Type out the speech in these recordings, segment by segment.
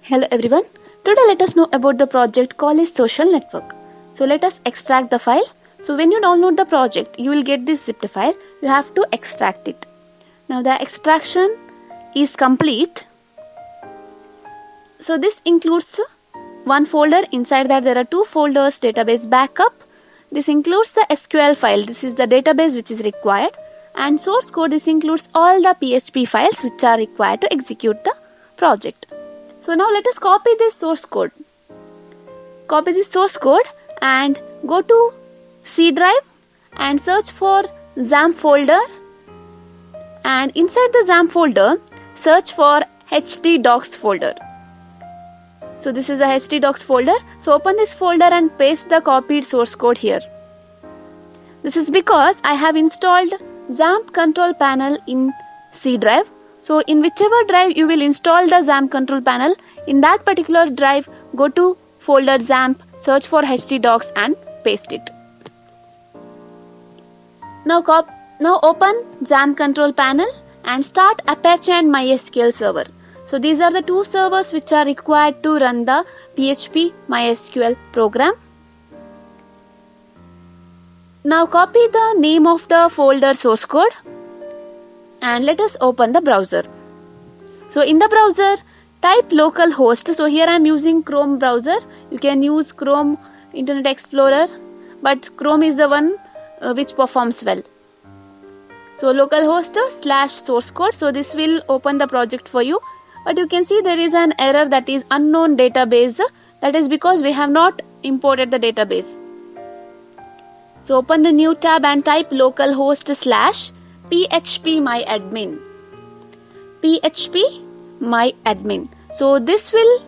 Hello everyone. Today let us know about the project College Social Network. So let us extract the file. So when you download the project, you will get this zipped file. You have to extract it. Now the extraction is complete. So this includes one folder. Inside that there are two folders: database backup. This includes the SQL file. This is the database which is required. And source code. This includes all the PHP files which are required to execute the project. So now let us copy this source code. Copy this source code and go to C drive and search for XAMPP folder, and inside the XAMPP folder search for htdocs folder. So this is a htdocs folder. So open this folder and paste the copied source code here. This is because I have installed XAMPP control panel in C drive. So in whichever drive you will install the XAMPP control panel, in that particular drive go to folder XAMPP, search for htdocs and paste it. Now open XAMPP control panel and start Apache and MySQL server. So these are the two servers which are required to run the PHP MySQL program. Now copy the name of the folder source code and let us open the browser. So in the browser type localhost. So here I am using Chrome browser. You can use Chrome Internet Explorer, but Chrome is the one which performs well. So localhost / source code. So this will open the project for you, but you can see there is an error, that is unknown database. That is because we have not imported the database. So open the new tab and type localhost / phpMyAdmin. phpMyAdmin. So this will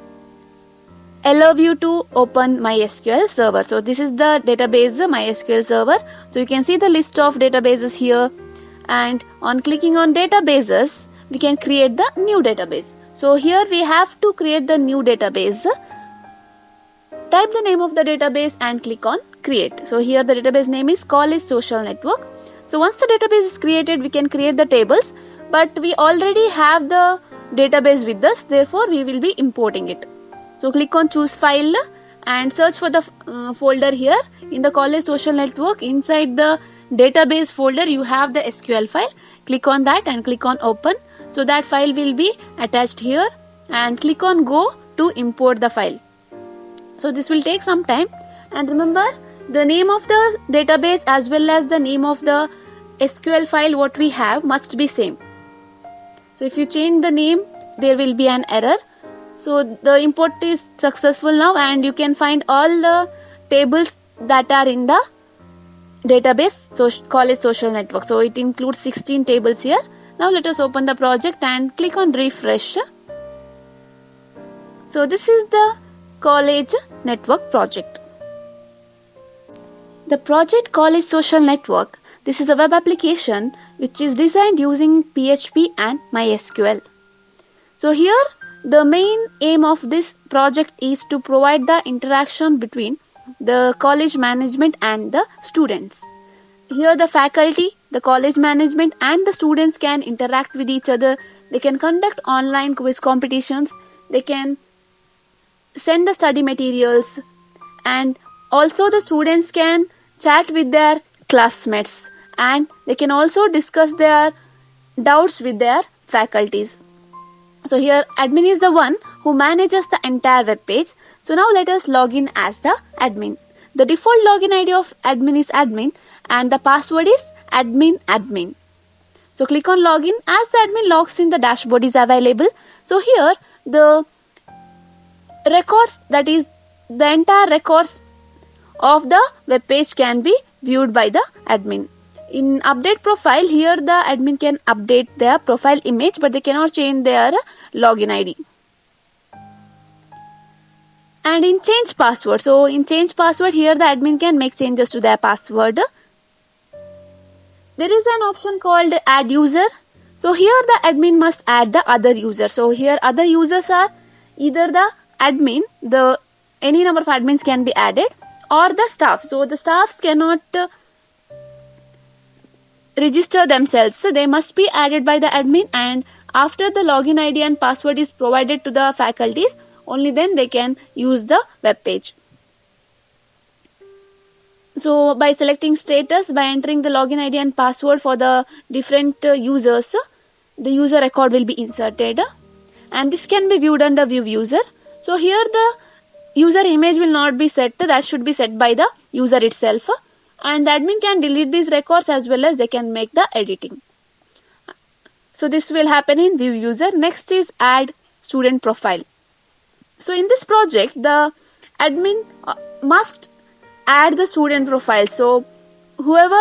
allow you to open MySQL server. So this is the database MySQL server. So you can see the list of databases here, and on clicking on databases we can create the new database. So here we have to create the new database. Type the name of the database and click on create. So here the database name is College Social Network. So once the database is created, we can create the tables, but we already have the database with us, therefore we will be importing it. So click on choose file and search for the folder here in the College Social Network. Inside the database folder you have the SQL file. Click on that and click on open. So that file will be attached here, and click on go to import the file. So this will take some time, and remember the name of the database as well as the name of the SQL file what we have must be same. So if you change the name, there will be an error. So the import is successful now, and you can find all the tables that are in the database College Social Network. So it includes 16 tables here. Now let us open the project and click on refresh. So this is the College Network project. The project College Social Network, this is a web application which is designed using PHP and MySQL. So here the main aim of this project is to provide the interaction between the college management and the students. Here the faculty, the college management and the students can interact with each other. They can conduct online quiz competitions. They can send the study materials, and also the students can chat with their classmates, and they can also discuss their doubts with their faculties. So here admin is the one who manages the entire web page. So now let us log in as the admin. The default login ID of admin is admin, and the password is admin. So click on login. As the admin logs in, the dashboard is available. So here the records, that is the entire records of the web page, can be viewed by the admin. In update profile, here the admin can update their profile image, but they cannot change their login ID. And in change password, so in change password, here the admin can make changes to their password. There is an option called add user. So here the admin must add the other user. So here other users are either the admin, any number of admins can be added, or the staff. So the staffs cannot register themselves, so they must be added by the admin, and after the login ID and password is provided to the faculties, only then they can use the web page. So by selecting status, by entering the login ID and password for the different users, the user record will be inserted, and this can be viewed under view user. So here the user image will not be set, that should be set by the user itself, and the admin can delete these records as well as they can make the editing. So this will happen in view user. Next is add student profile. So in this project, the admin must add the student profile. So whoever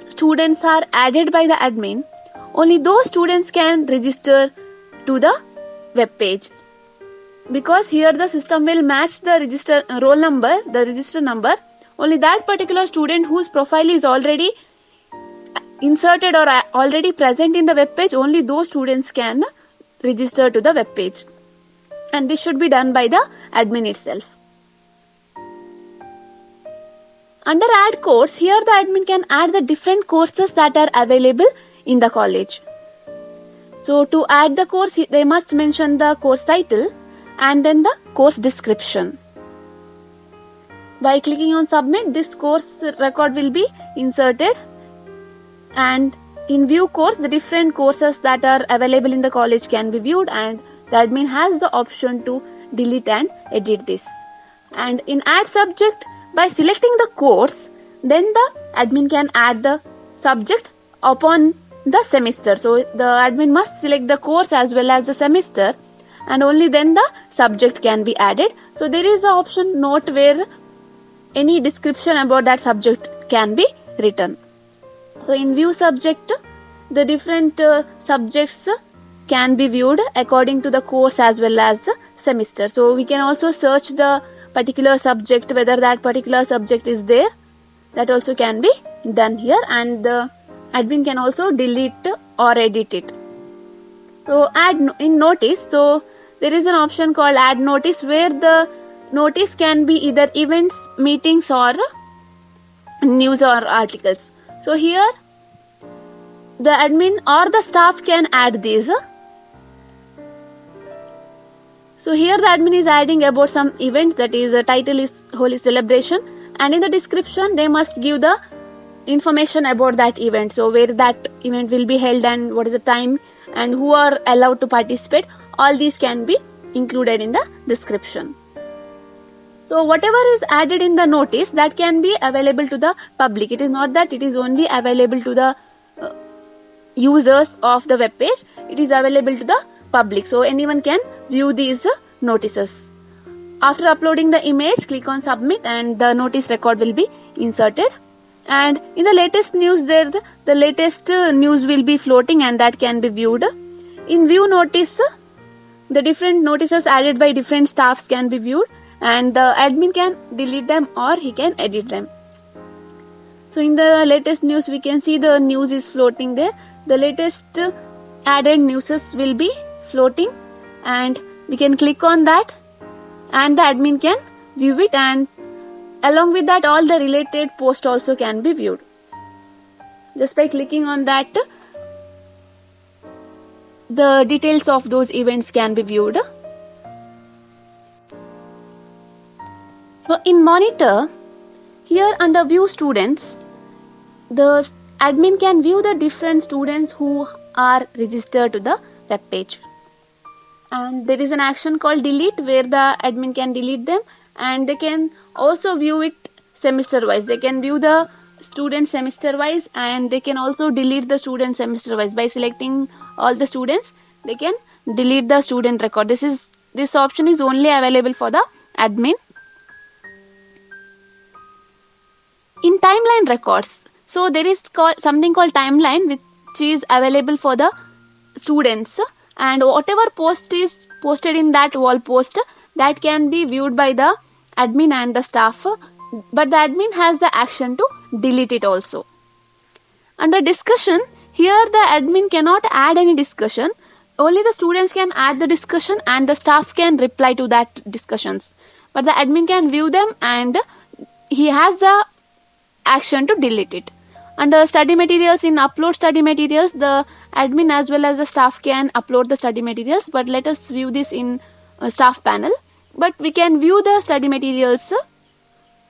students are added by the admin, only those students can register to the web page, because here the system will match the register roll number, the register number. Only that particular student whose profile is already inserted or already present in the web page, only those students can register to the web page, and this should be done by the admin itself. Under add course, here the admin can add the different courses that are available in the college. So to add the course, they must mention the course title and then the course description. By clicking on submit, this course record will be inserted, and in view course, the different courses that are available in the college can be viewed, and the admin has the option to delete and edit this. And in add subject, by selecting the course, then the admin can add the subject upon the semester. So the admin must select the course as well as the semester, and only then the subject can be added. So there is the option note where any description about that subject can be written. So in view subject, the different subjects can be viewed according to the course as well as the semester. So we can also search the particular subject, whether that particular subject is there, that also can be done here, and the admin can also delete or edit it. So add in notice, so there is an option called add notice, where the notice can be either events, meetings, or news or articles. So here the admin or the staff can add these. So here the admin is adding about some event, that is the title is Holy Celebration, and in the description they must give the information about that event. So where that event will be held and what is the time and who are allowed to participate. All these can be included in the description. So whatever is added in the notice, that can be available to the public. It is not that it is only available to the users of the web page. It is available to the public. So anyone can view these notices. After uploading the image, click on submit and the notice record will be inserted. And in the latest news, there the latest news will be floating, and that can be viewed. In view notice, the different notices added by different staffs can be viewed, and the admin can delete them or he can edit them. So in the latest news, we can see the news is floating there. The latest added news will be floating, and we can click on that and the admin can view it, and along with that all the related posts also can be viewed. Just by clicking on that, the details of those events can be viewed. So in monitor, here under view students, the admin can view the different students who are registered to the web page. And there is an action called delete, where the admin can delete them, and they can also view it semester wise. They can view the student semester wise, and they can also delete the student semester wise. By selecting all the students, they can delete the student record. This option is only available for the admin. In timeline records, so there is something called timeline, which is available for the students, and whatever post is posted in that wall post, that can be viewed by the admin and the staff, but the admin has the action to delete it also. Under discussion, here the admin cannot add any discussion. Only the students can add the discussion and the staff can reply to that discussions, but the admin can view them and he has the action to delete it. Under study materials, in upload study materials, the admin as well as the staff can upload the study materials, but let us view this in staff panel, but we can view the study materials.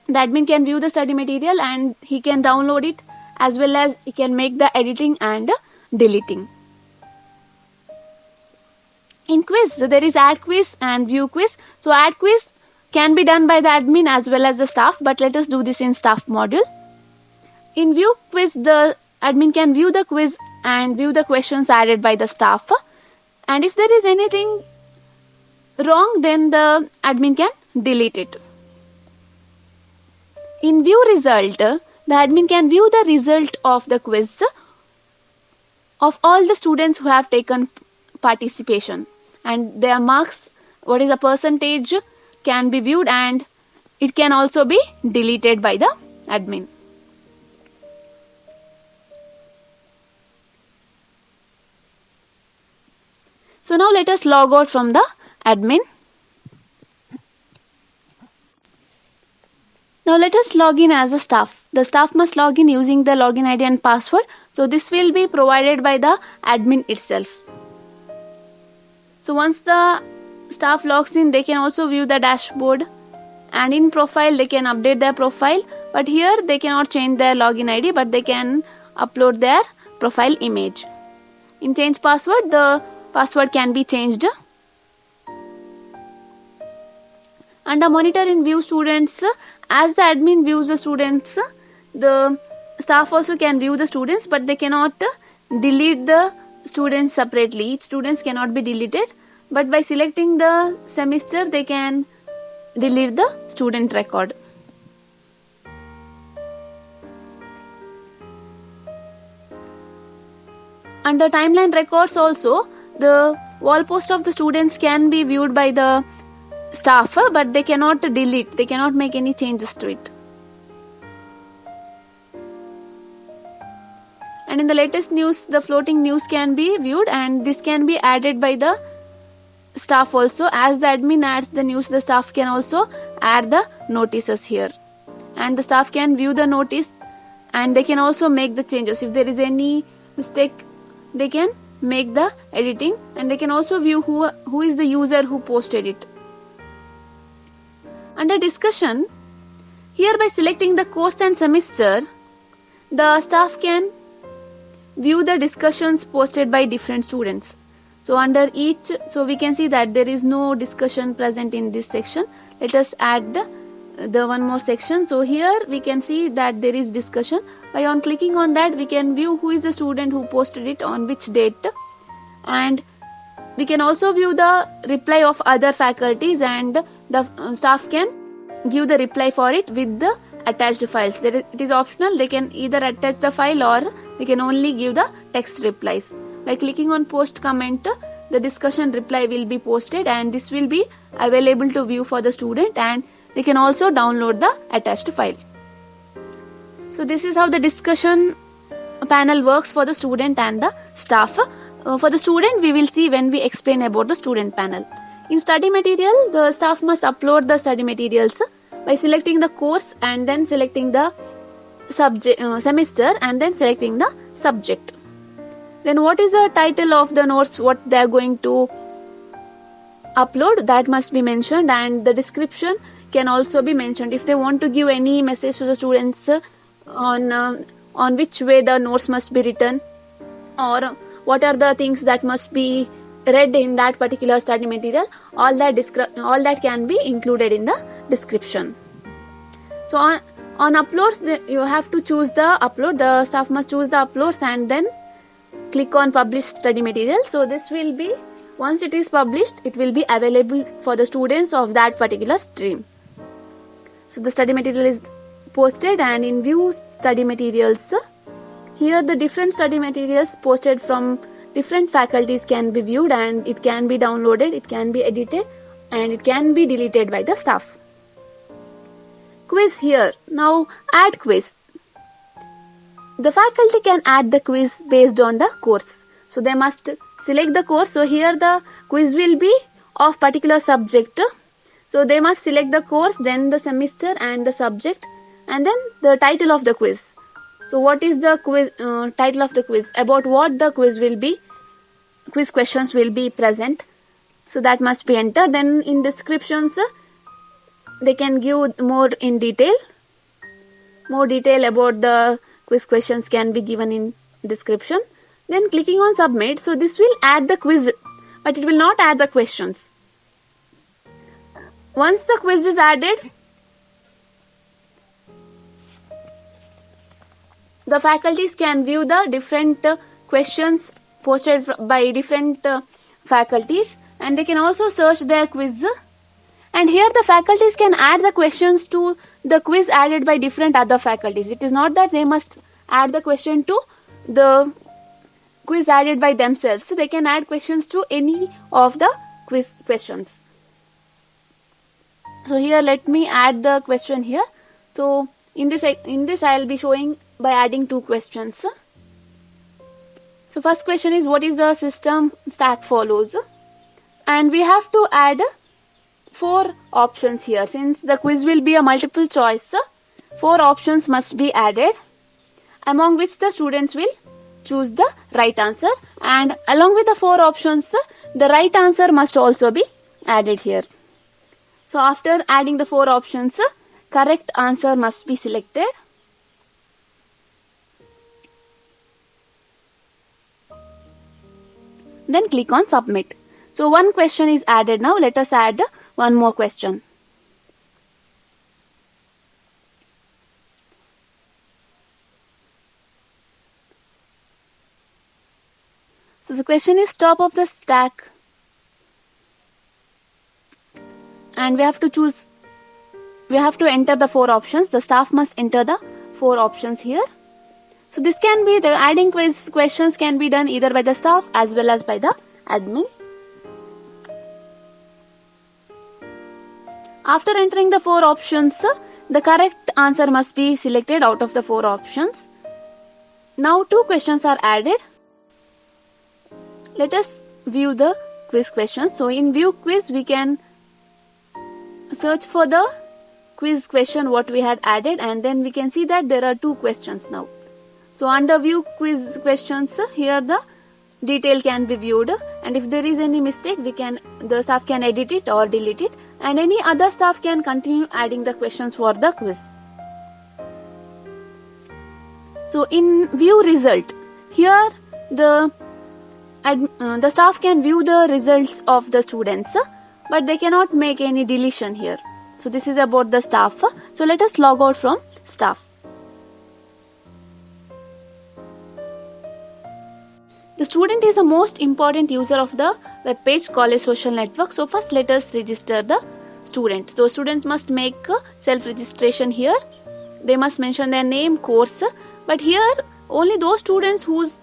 The admin can view the study material and he can download it, as well as he can make the editing and deleting. In quiz, there is add quiz and view quiz. So add quiz can be done by the admin as well as the staff, but let us do this in staff module. In view quiz, the admin can view the quiz and view the questions added by the staff. And if there is anything wrong, then the admin can delete it. In view result, the admin can view the result of the quiz of all the students who have taken participation, and their marks, what is the percentage, can be viewed, and it can also be deleted by the admin. So now let us log out from the admin. Now let us log in as a staff. The staff must log in using the login ID and password. So this will be provided by the admin itself. So once the staff logs in, they can also view the dashboard, and in profile they can update their profile, but here they cannot change their login ID, but they can upload their profile image. In change password, the password can be changed. Under monitor in view students, as the admin views the students, the staff also can view the students, but they cannot delete the students separately. Each students cannot be deleted, but by selecting the semester they can delete the student record. Under timeline records also, the wall post of the students can be viewed by the staff, but they cannot delete, they cannot make any changes to it. And in the latest news, the floating news can be viewed, and this can be added by the staff also. As the admin adds the news, the staff can also add the notices here, and the staff can view the notice, and they can also make the changes. If there is any mistake, they can make the editing, and they can also view who is the user who posted it. Under discussion, here by selecting the course and semester, the staff can view the discussions posted by different students. So under each, so we can see that there is no discussion present in this section. Let us add the one more section. So here we can see that there is discussion. By on clicking on that, we can view who is the student who posted it on which date, and we can also view the reply of other faculties, and the staff can give the reply for it with the attached files. It is optional. They can either attach the file or they can only give the text replies. By clicking on post comment, the discussion reply will be posted, and this will be available to view for the student, and they can also download the attached file. So this is how the discussion panel works for the student and the staff. For the student, we will see when we explain about the student panel. In study material, the staff must upload the study materials by selecting the course and then selecting the subject, semester, and then selecting the subject. Then what is the title of the notes, what they are going to upload, that must be mentioned, and the description can also be mentioned. If they want to give any message to the students on which way the notes must be written, or what are the things that must be read in that particular study material, all that can be included in the description. So on uploads, you have to choose the upload. The staff must choose the uploads and then click on publish study material. So this will be, once it is published, it will be available for the students of that particular stream. So the study material is posted, and in view study materials, here the different study materials posted from different faculties can be viewed, and it can be downloaded, it can be edited, and it can be deleted by the staff. Quiz here. Now add quiz. The faculty can add the quiz based on the course. So they must select the course. So here the quiz will be of particular subject. So they must select the course, then the semester and the subject, and then the title of the quiz. So what is the quiz, title of the quiz? About what the quiz will be, quiz questions will be present. So that must be entered. Then in descriptions, they can give more detail about the quiz questions can be given in description. Then clicking on submit, so this will add the quiz, but it will not add the questions. Once the quiz is added, the faculties can view the different questions posted by different faculties, and they can also search their quiz. And here the faculties can add the questions to the quiz added by different other faculties. It is not that they must add the question to the quiz added by themselves. So they can add questions to any of the quiz questions. So here let me add the question here. So in this I will be showing by adding 2 questions. So first question is, what is the system stack follows? And we have to add 4 options here. Since the quiz will be a multiple choice, 4 options must be added, among which the students will choose the right answer, and along with the 4 options, the right answer must also be added here. So after adding the 4 options, correct answer must be selected. Then click on submit. So one question is added now. Let us add one more question. So the question is top of the stack, and we have to enter the 4 options. The staff must enter the 4 options here. So this can be, the adding quiz questions can be done either by the staff as well as by the admin. After entering the 4 options, the correct answer must be selected out of the 4 options. Now 2 questions are added. Let us view the quiz questions. So in view quiz, we can search for the quiz question what we had added, and then we can see that there are 2 questions now. So under view quiz questions, here the detail can be viewed, and if there is any mistake, the staff can edit it or delete it, and any other staff can continue adding the questions for the quiz. So in view result, here the staff can view the results of the students, but they cannot make any deletion here. So this is about the staff. So let us log out from staff. The student is the most important user of the web page College Social Network. So first let us register the student. So students must make self-registration here. They must mention their name, course, but here only those students whose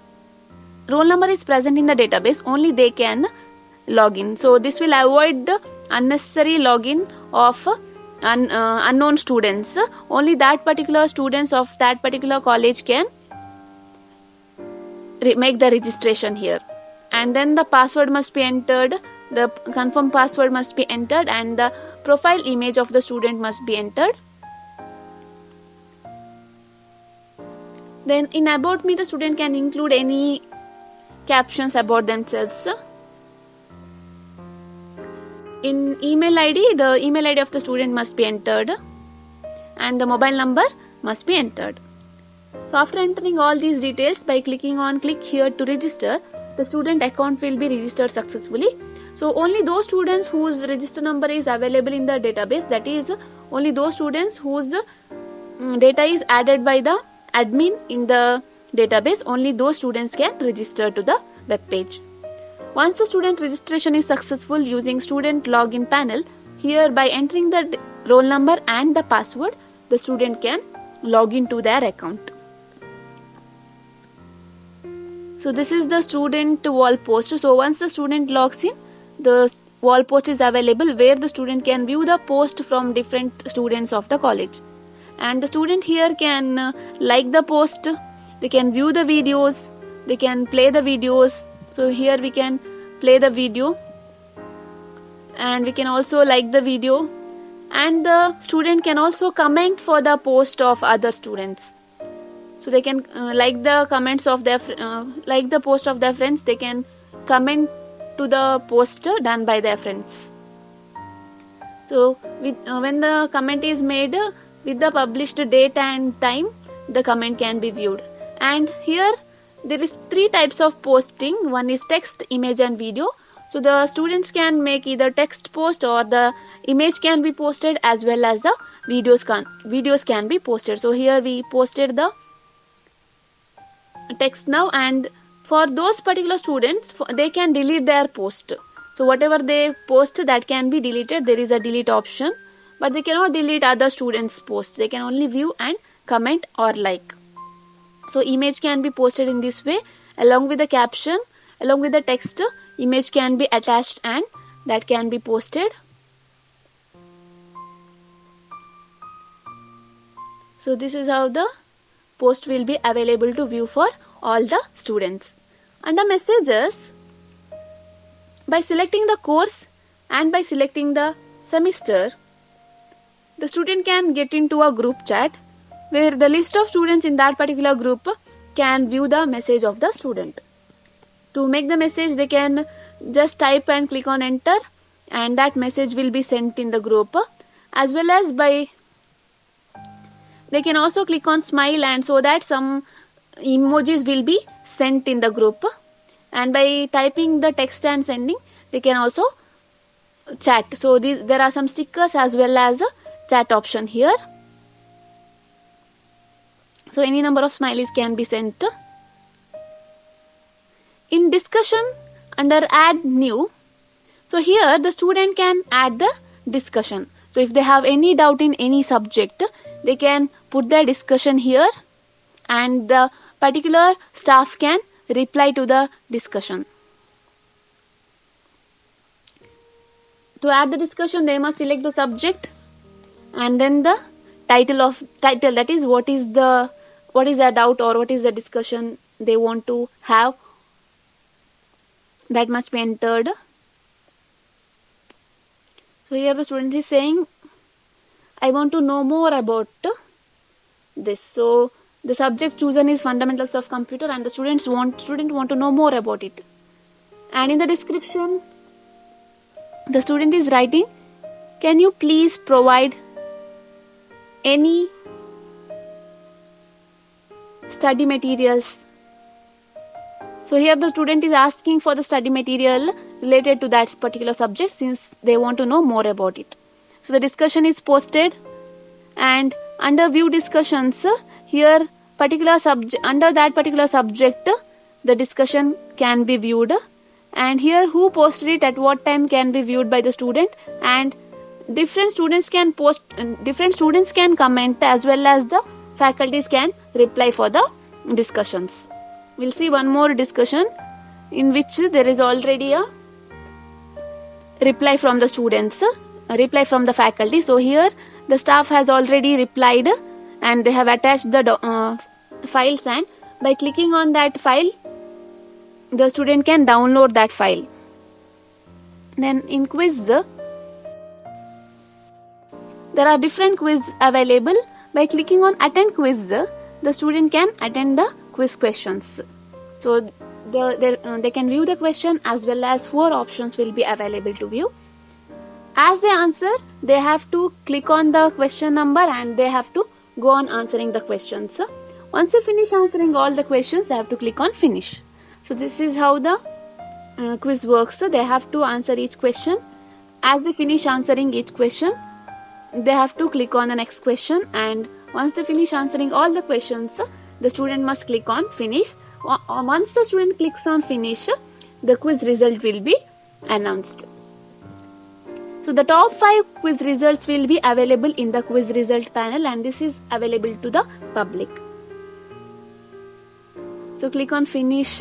roll number is present in the database, only they can log in. So this will avoid the unnecessary login of unknown students. Only that particular students of that particular college can make the registration here, and then the password must be entered, the confirm password must be entered, and the profile image of the student must be entered. Then in about me, the student can include any captions about themselves. In email ID, the email ID of the student must be entered, and the mobile number must be entered. So after entering all these details, by clicking on click here to register, the student account will be registered successfully. So only those students whose register number is available in the database, that is only those students whose data is added by the admin in the database, only those students can register to the web page. Once the student registration is successful using student login panel, here by entering the roll number and the password, the student can log into their account. So this is the student wall post. So once the student logs in, the wall post is available where the student can view the post from different students of the college. And the student here can like the post, they can view the videos, they can play the videos. So here we can play the video, and we can also like the video, and the student can also comment for the post of other students. So they can like the comments of their like the post of their friends, they can comment to the post done by their friends. So when the comment is made with the published date and time, the comment can be viewed. And here there is 3 types of posting. One is text, image and video. So the students can make either text post or the image can be posted, as well as the videos can be posted. So here we posted the text now, and for those particular students, they can delete their post. So whatever they post, that can be deleted. There is a delete option, but they cannot delete other students' post. They can only view and comment or like. So image can be posted in this way, along with the caption, along with the text. Image can be attached and that can be posted. So this is how the post will be available to view for all the students. Under messages, by selecting the course and by selecting the semester, the student can get into a group chat where the list of students in that particular group can view the message of the student. To make the message, they can just type and click on enter, and that message will be sent in the group. As well as they can also click on smile, and so that some emojis will be sent in the group. And by typing the text and sending, they can also chat. So there are some stickers as well as a chat option here. So any number of smileys can be sent. In discussion, under add new, so here the student can add the discussion. So if they have any doubt in any subject, they can put their discussion here, and the particular staff can reply to the discussion. To add the discussion, they must select the subject and then the title, that is what is their doubt or what is the discussion they want to have, that must be entered. So here the student is saying, I want to know more about this. So the subject chosen is fundamentals of computer, and the student want to know more about it. And in the description, the student is writing, can you please provide any study materials? So here the student is asking for the study material related to that particular subject, since they want to know more about it. So the discussion is posted, and under view discussions, here under that particular subject, the discussion can be viewed, and here who posted it at what time can be viewed by the student, and different students can comment, as well as the faculties can reply for the discussions. We'll see one more discussion in which there is already a reply from the students, a reply from the faculty. So here the staff has already replied, and they have attached the files, and by clicking on that file, the student can download that file. Then in quiz, there are different quiz available. By clicking on attend quiz, the student can attend the quiz questions. So they can view the question, as well as 4 options will be available to view. As they answer, they have to click on the question number, and they have to go on answering the questions. Once they finish answering all the questions, they have to click on finish. So this is how the quiz works. They have to answer each question. As they finish answering each question, they have to click on the next question, and once they finish answering all the questions, the student must click on finish. Once the student clicks on finish, the quiz result will be announced. So the top 5 quiz results will be available in the quiz result panel, and this is available to the public. So click on finish,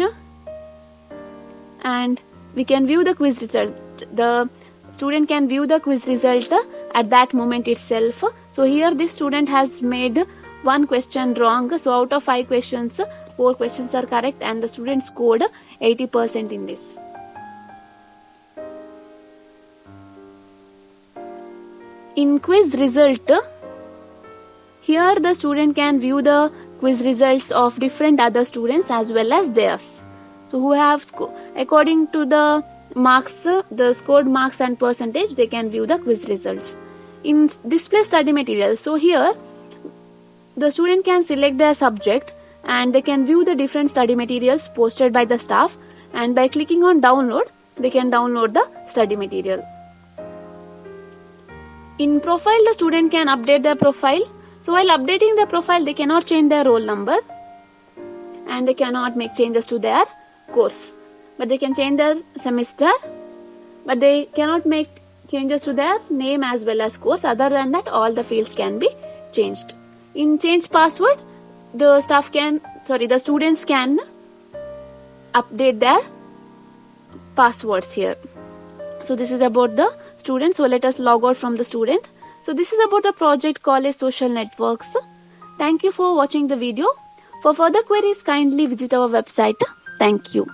and we can view the quiz result. The student can view the quiz result at that moment itself. So here this student has made 1 question wrong. So out of 5 questions, 4 questions are correct, and the student scored 80% in this. In quiz result, here the student can view the quiz results of different other students as well as theirs. So who have according to the marks, the scored marks and percentage, they can view the quiz results. In display study material, so here the student can select their subject and they can view the different study materials posted by the staff, and by clicking on download they can download the study material. In profile, the student can update their profile. So while updating their profile, they cannot change their roll number and they cannot make changes to their course, but they can change their semester, but they cannot make changes to their name as well as course. Other than that, all the fields can be changed. In change password, the students can update their passwords here. So this is about the student. So let us log out from the student. So this is about the project College Social Networks. Thank you for watching the video. For further queries, kindly visit our website. Thank you.